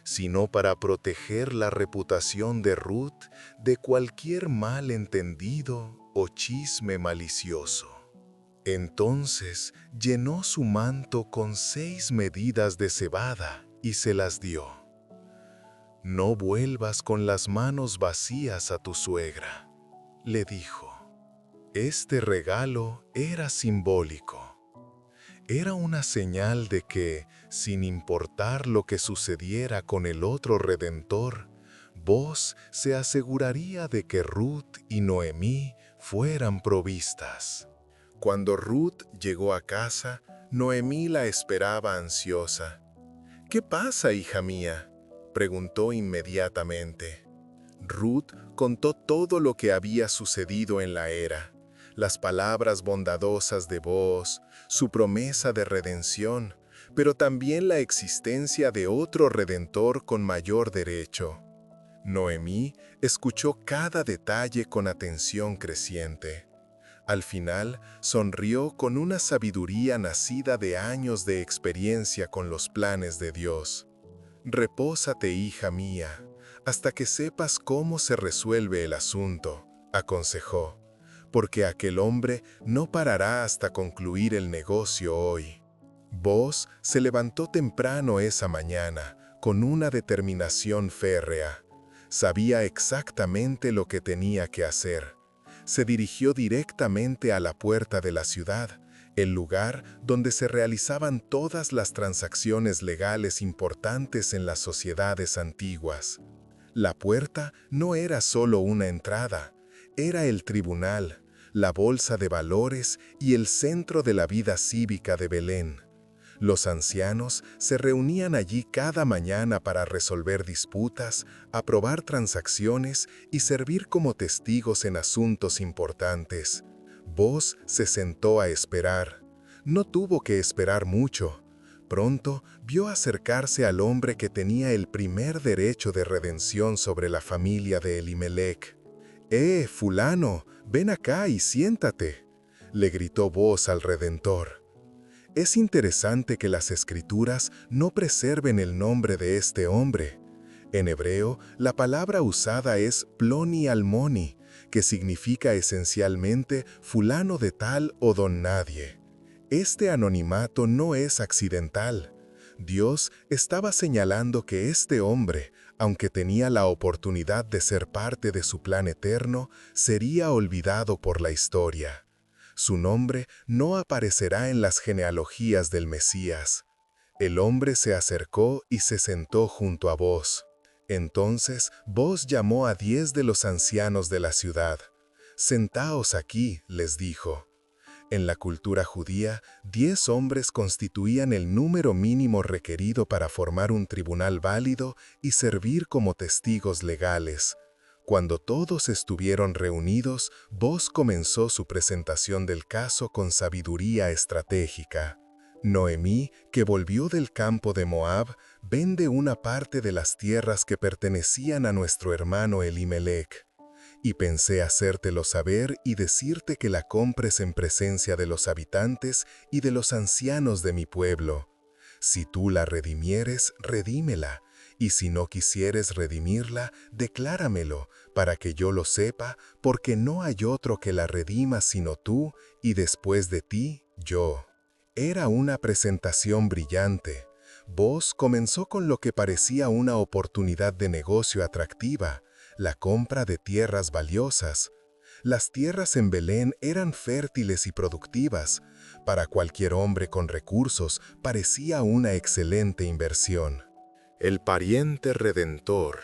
Speaker 1: sino para proteger la reputación de Ruth de cualquier malentendido o chisme malicioso. Entonces llenó su manto con 6 medidas de cebada y se las dio. «No vuelvas con las manos vacías a tu suegra», le dijo. Este regalo era simbólico. Era una señal de que, sin importar lo que sucediera con el otro Redentor, Booz se aseguraría de que Ruth y Noemí fueran provistas. Cuando Ruth llegó a casa, Noemí la esperaba ansiosa. «¿Qué pasa, hija mía?», preguntó inmediatamente. Ruth contó todo lo que había sucedido en la era. Las palabras bondadosas de Booz, su promesa de redención, pero también la existencia de otro redentor con mayor derecho. Noemí escuchó cada detalle con atención creciente. Al final, sonrió con una sabiduría nacida de años de experiencia con los planes de Dios. «Repósate, hija mía, hasta que sepas cómo se resuelve el asunto», aconsejó, «porque aquel hombre no parará hasta concluir el negocio hoy». Booz se levantó temprano esa mañana, con una determinación férrea. Sabía exactamente lo que tenía que hacer. Se dirigió directamente a la puerta de la ciudad, el lugar donde se realizaban todas las transacciones legales importantes en las sociedades antiguas. La puerta no era solo una entrada, era el tribunal, la bolsa de valores y el centro de la vida cívica de Belén. Los ancianos se reunían allí cada mañana para resolver disputas, aprobar transacciones y servir como testigos en asuntos importantes. Booz se sentó a esperar. No tuvo que esperar mucho. Pronto vio acercarse al hombre que tenía el primer derecho de redención sobre la familia de Elimelech. Fulano, ven acá y siéntate», le gritó Booz al Redentor. Es interesante que las Escrituras no preserven el nombre de este hombre. En hebreo, la palabra usada es Ploni Almoni, que significa esencialmente fulano de tal o don nadie. Este anonimato no es accidental. Dios estaba señalando que este hombre, aunque tenía la oportunidad de ser parte de su plan eterno, sería olvidado por la historia. Su nombre no aparecerá en las genealogías del Mesías. El hombre se acercó y se sentó junto a Booz. Entonces Booz llamó a 10 de los ancianos de la ciudad. «Sentaos aquí», les dijo. En la cultura judía, 10 hombres constituían el número mínimo requerido para formar un tribunal válido y servir como testigos legales. Cuando todos estuvieron reunidos, Boz comenzó su presentación del caso con sabiduría estratégica. Noemí, que volvió del campo de Moab, vende una parte de las tierras que pertenecían a nuestro hermano Elimelec. Y pensé hacértelo saber y decirte que la compres en presencia de los habitantes y de los ancianos de mi pueblo. Si tú la redimieres, redímela, y si no quisieres redimirla, decláramelo, para que yo lo sepa, porque no hay otro que la redima sino tú, y después de ti, yo. Era una presentación brillante. Boz comenzó con lo que parecía una oportunidad de negocio atractiva, la compra de tierras valiosas. Las tierras en Belén eran fértiles y productivas. Para cualquier hombre con recursos, parecía una excelente inversión. El pariente redentor,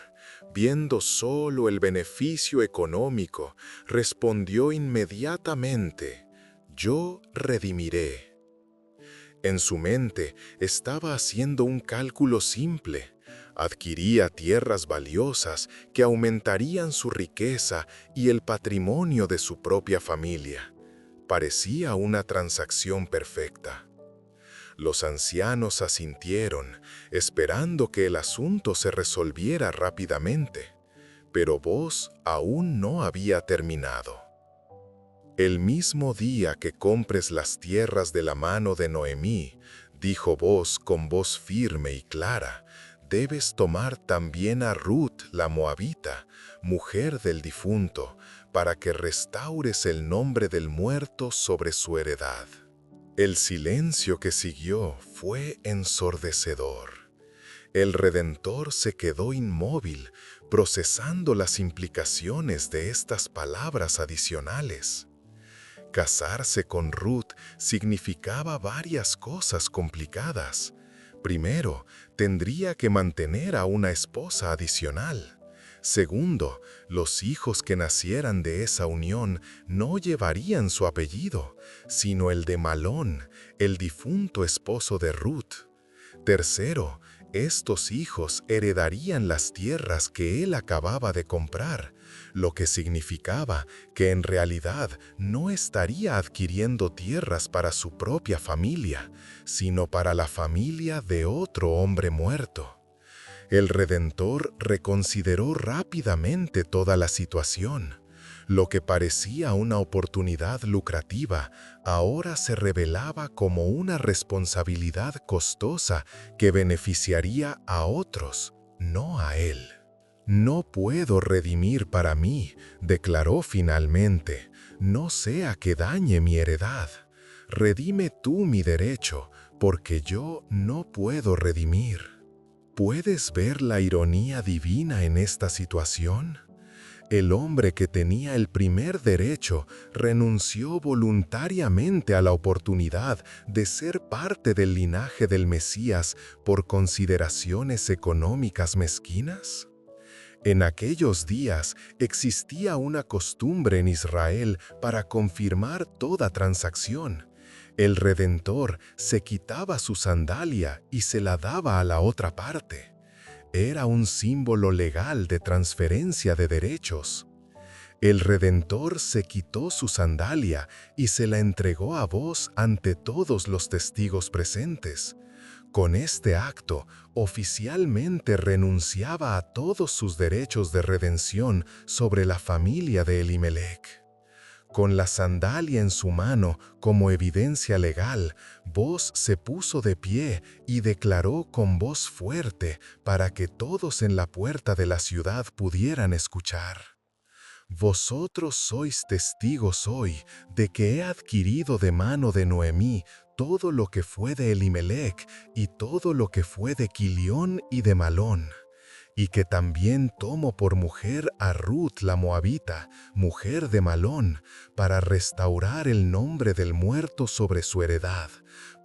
Speaker 1: viendo solo el beneficio económico, respondió inmediatamente: «Yo redimiré». En su mente estaba haciendo un cálculo simple. Adquiría tierras valiosas que aumentarían su riqueza y el patrimonio de su propia familia. Parecía una transacción perfecta. Los ancianos asintieron, esperando que el asunto se resolviera rápidamente, pero Boz aún no había terminado. «El mismo día que compres las tierras de la mano de Noemí», dijo Boz con voz firme y clara, «debes tomar también a Ruth la moabita, mujer del difunto, para que restaures el nombre del muerto sobre su heredad». El silencio que siguió fue ensordecedor. El Redentor se quedó inmóvil, procesando las implicaciones de estas palabras adicionales. Casarse con Ruth significaba varias cosas complicadas. Primero, tendría que mantener a una esposa adicional. Segundo, los hijos que nacieran de esa unión no llevarían su apellido, sino el de Malón, el difunto esposo de Ruth. Tercero, estos hijos heredarían las tierras que él acababa de comprar, lo que significaba que en realidad no estaría adquiriendo tierras para su propia familia, sino para la familia de otro hombre muerto. El Redentor reconsideró rápidamente toda la situación. Lo que parecía una oportunidad lucrativa, ahora se revelaba como una responsabilidad costosa que beneficiaría a otros, no a él. «No puedo redimir para mí», declaró finalmente, «no sea que dañe mi heredad. Redime tú mi derecho, porque yo no puedo redimir». ¿Puedes ver la ironía divina en esta situación? El hombre que tenía el primer derecho renunció voluntariamente a la oportunidad de ser parte del linaje del Mesías por consideraciones económicas mezquinas. En aquellos días existía una costumbre en Israel para confirmar toda transacción. El Redentor se quitaba su sandalia y se la daba a la otra parte. Era un símbolo legal de transferencia de derechos. El Redentor se quitó su sandalia y se la entregó a Boz ante todos los testigos presentes. Con este acto, oficialmente renunciaba a todos sus derechos de redención sobre la familia de Elimelec. Con la sandalia en su mano como evidencia legal, Boz se puso de pie y declaró con voz fuerte para que todos en la puerta de la ciudad pudieran escuchar: «Vosotros sois testigos hoy de que he adquirido de mano de Noemí todo lo que fue de Elimelec y todo lo que fue de Quilión y de Malón, y que también tomo por mujer a Ruth la moabita, mujer de Malón, para restaurar el nombre del muerto sobre su heredad,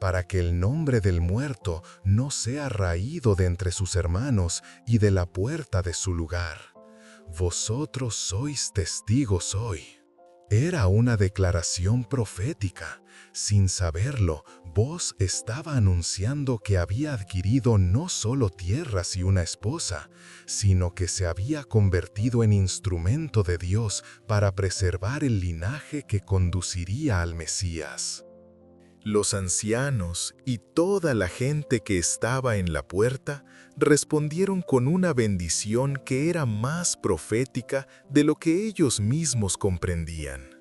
Speaker 1: para que el nombre del muerto no sea raído de entre sus hermanos y de la puerta de su lugar. Vosotros sois testigos hoy». Era una declaración profética. Sin saberlo, Booz estaba anunciando que había adquirido no solo tierras y una esposa, sino que se había convertido en instrumento de Dios para preservar el linaje que conduciría al Mesías. Los ancianos y toda la gente que estaba en la puerta respondieron con una bendición que era más profética de lo que ellos mismos comprendían.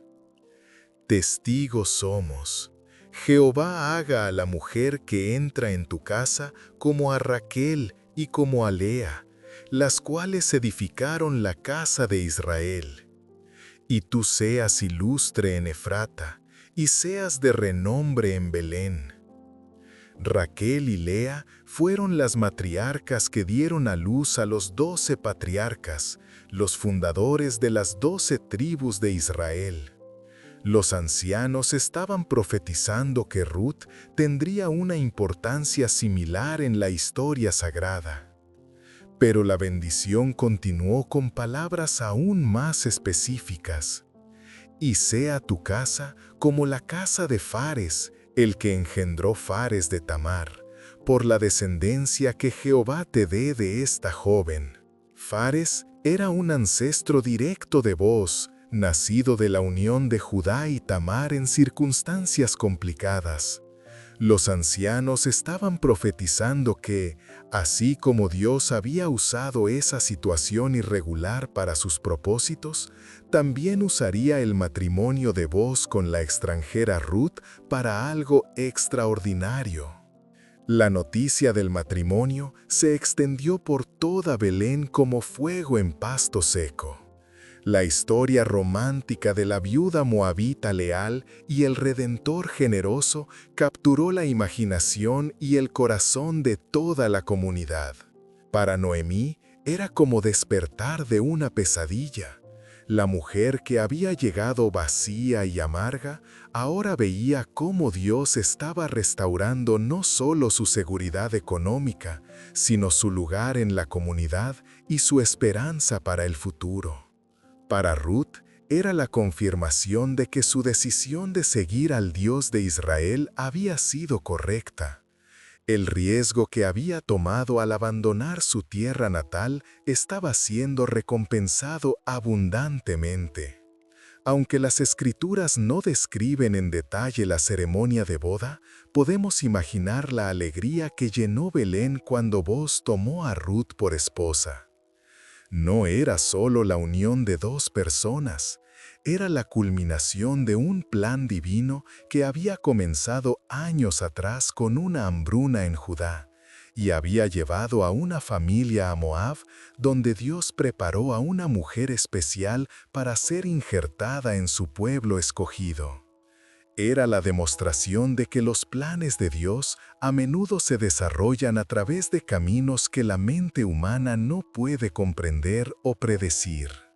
Speaker 1: Testigos somos. Jehová haga a la mujer que entra en tu casa como a Raquel y como a Lea, las cuales edificaron la casa de Israel. Y tú seas ilustre en Efrata, y seas de renombre en Belén. Raquel y Lea fueron las matriarcas que dieron a luz a los 12 patriarcas, los fundadores de las 12 tribus de Israel. Los ancianos estaban profetizando que Ruth tendría una importancia similar en la historia sagrada. Pero la bendición continuó con palabras aún más específicas. Y sea tu casa como la casa de Fares, el que engendró Fares de Tamar, por la descendencia que Jehová te dé de esta joven. Fares era un ancestro directo de Booz, nacido de la unión de Judá y Tamar en circunstancias complicadas. Los ancianos estaban profetizando que, así como Dios había usado esa situación irregular para sus propósitos, también usaría el matrimonio de Booz con la extranjera Ruth para algo extraordinario. La noticia del matrimonio se extendió por toda Belén como fuego en pasto seco. La historia romántica de la viuda moabita leal y el redentor generoso capturó la imaginación y el corazón de toda la comunidad. Para Noemí era como despertar de una pesadilla. La mujer que había llegado vacía y amarga, ahora veía cómo Dios estaba restaurando no solo su seguridad económica, sino su lugar en la comunidad y su esperanza para el futuro. Para Ruth era la confirmación de que su decisión de seguir al Dios de Israel había sido correcta. El riesgo que había tomado al abandonar su tierra natal estaba siendo recompensado abundantemente. Aunque las escrituras no describen en detalle la ceremonia de boda, podemos imaginar la alegría que llenó Belén cuando Booz tomó a Ruth por esposa. No era solo la unión de dos personas, era la culminación de un plan divino que había comenzado años atrás con una hambruna en Judá y había llevado a una familia a Moab, donde Dios preparó a una mujer especial para ser injertada en su pueblo escogido. Era la demostración de que los planes de Dios a menudo se desarrollan a través de caminos que la mente humana no puede comprender o predecir.